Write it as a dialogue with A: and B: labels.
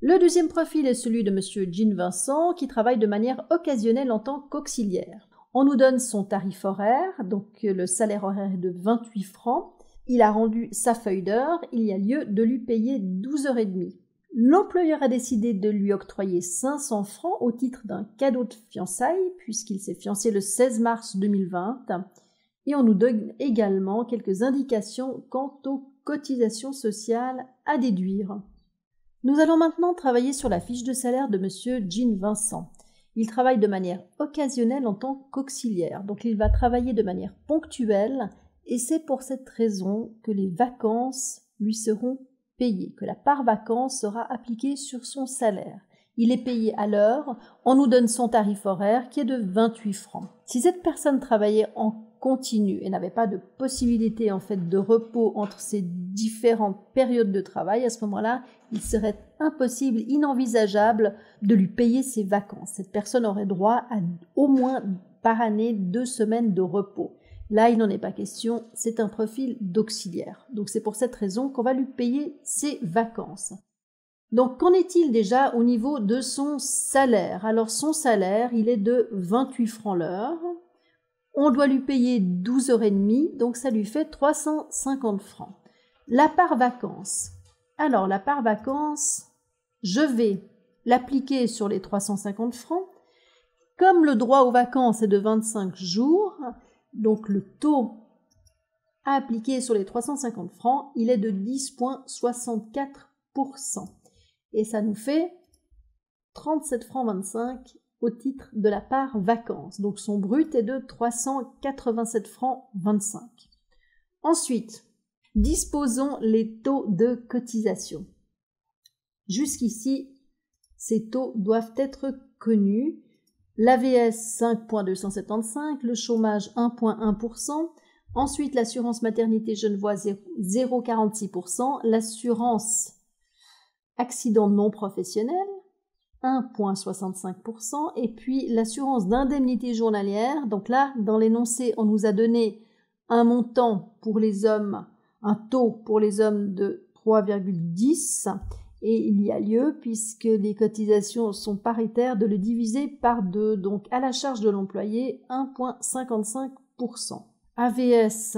A: Le deuxième profil est celui de monsieur Jean Vincent qui travaille de manière occasionnelle en tant qu'auxiliaire. On nous donne son tarif horaire, donc le salaire horaire est de 28 francs. Il a rendu sa feuille d'heure, il y a lieu de lui payer 12h30. L'employeur a décidé de lui octroyer 500 francs au titre d'un cadeau de fiançailles, puisqu'il s'est fiancé le 16 mars 2020. Et on nous donne également quelques indications quant aux cotisations sociales à déduire. Nous allons maintenant travailler sur la fiche de salaire de monsieur Jean Vincent. Il travaille de manière occasionnelle en tant qu'auxiliaire, donc il va travailler de manière ponctuelle et c'est pour cette raison que les vacances lui seront payées, que la part vacances sera appliquée sur son salaire. Il est payé à l'heure, on nous donne son tarif horaire qui est de 28 francs. Si cette personne travaillait en continu et n'avait pas de possibilité en fait de repos entre ces différentes périodes de travail, à ce moment-là, il serait impossible, inenvisageable de lui payer ses vacances. Cette personne aurait droit à au moins par année 2 semaines de repos. Là, il n'en est pas question, c'est un profil d'auxiliaire. Donc c'est pour cette raison qu'on va lui payer ses vacances. Donc qu'en est-il déjà au niveau de son salaire? Alors son salaire, il est de 28 francs l'heure. On doit lui payer 12h30, donc ça lui fait 350 francs. La part vacances. Alors, la part vacances, je vais l'appliquer sur les 350 francs. Comme le droit aux vacances est de 25 jours, donc le taux à appliquer sur les 350 francs, il est de 10,64%. Et ça nous fait 37 francs 25 au titre de la part vacances. Donc son brut est de 387 francs 25. Ensuite, disposons les taux de cotisation. Jusqu'ici, ces taux doivent être connus. L'AVS 5,275, le chômage 1,1%, ensuite l'assurance maternité Genevois 0,46%, l'assurance accident non professionnel 1,65% et puis l'assurance d'indemnité journalière. Donc là, dans l'énoncé, on nous a donné un montant pour les hommes, un taux pour les hommes de 3,10 et il y a lieu, puisque les cotisations sont paritaires, de le diviser par 2. Donc à la charge de l'employé, 1,55%. AVS